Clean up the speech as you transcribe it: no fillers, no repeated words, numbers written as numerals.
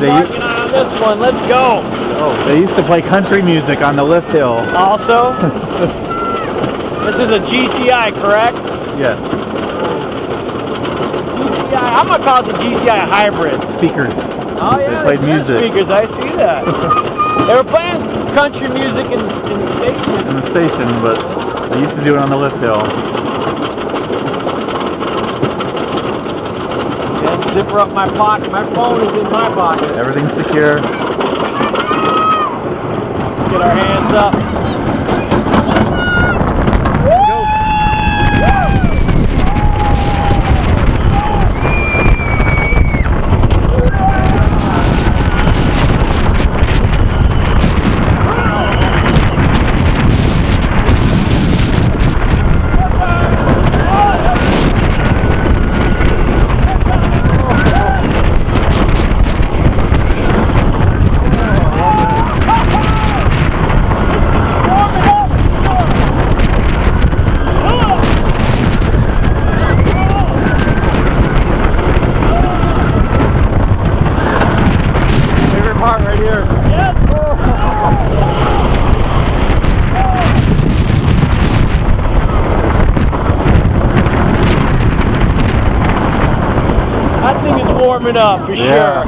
Parking on this one. Let's go. Oh, they used to play country music on the lift hill. Also, this is a GCI, correct? Yes. GCI. I'm gonna call it a GCI hybrid. Speakers. Oh yeah, they played music. Speakers. I see that. They were playing country music in the station. In the station, but they used to do it on the lift hill. Yeah, zipper up my pocket. My phone is in my pocket. Everything's secure. Let's get our hands up. Right here. Yes. That thing is warming up for sure.